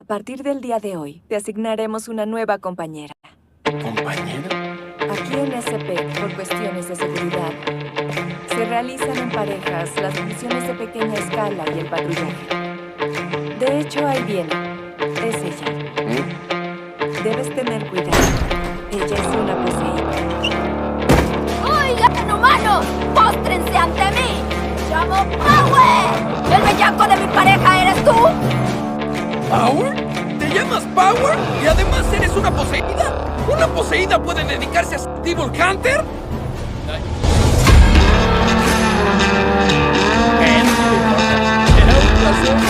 partir del día de hoy, te asignaremos una nueva compañera. ¿Compañera? Aquí en SP, por cuestiones de seguridad, se realizan en parejas las misiones de pequeña escala y el patrullaje. De hecho, ahí viene. Es ella. Debes tener cuidado. Ella es una poseída. ¡Oigan, humanos! ¡Póstrense ante mí! ¡Llamo Power! ¡El bellaco de mi pareja eres tú! ¿Power? ¿Te llamas Power? ¿Y además eres una poseída? ¿Una poseída puede dedicarse a Devil Hunter? Era un placer.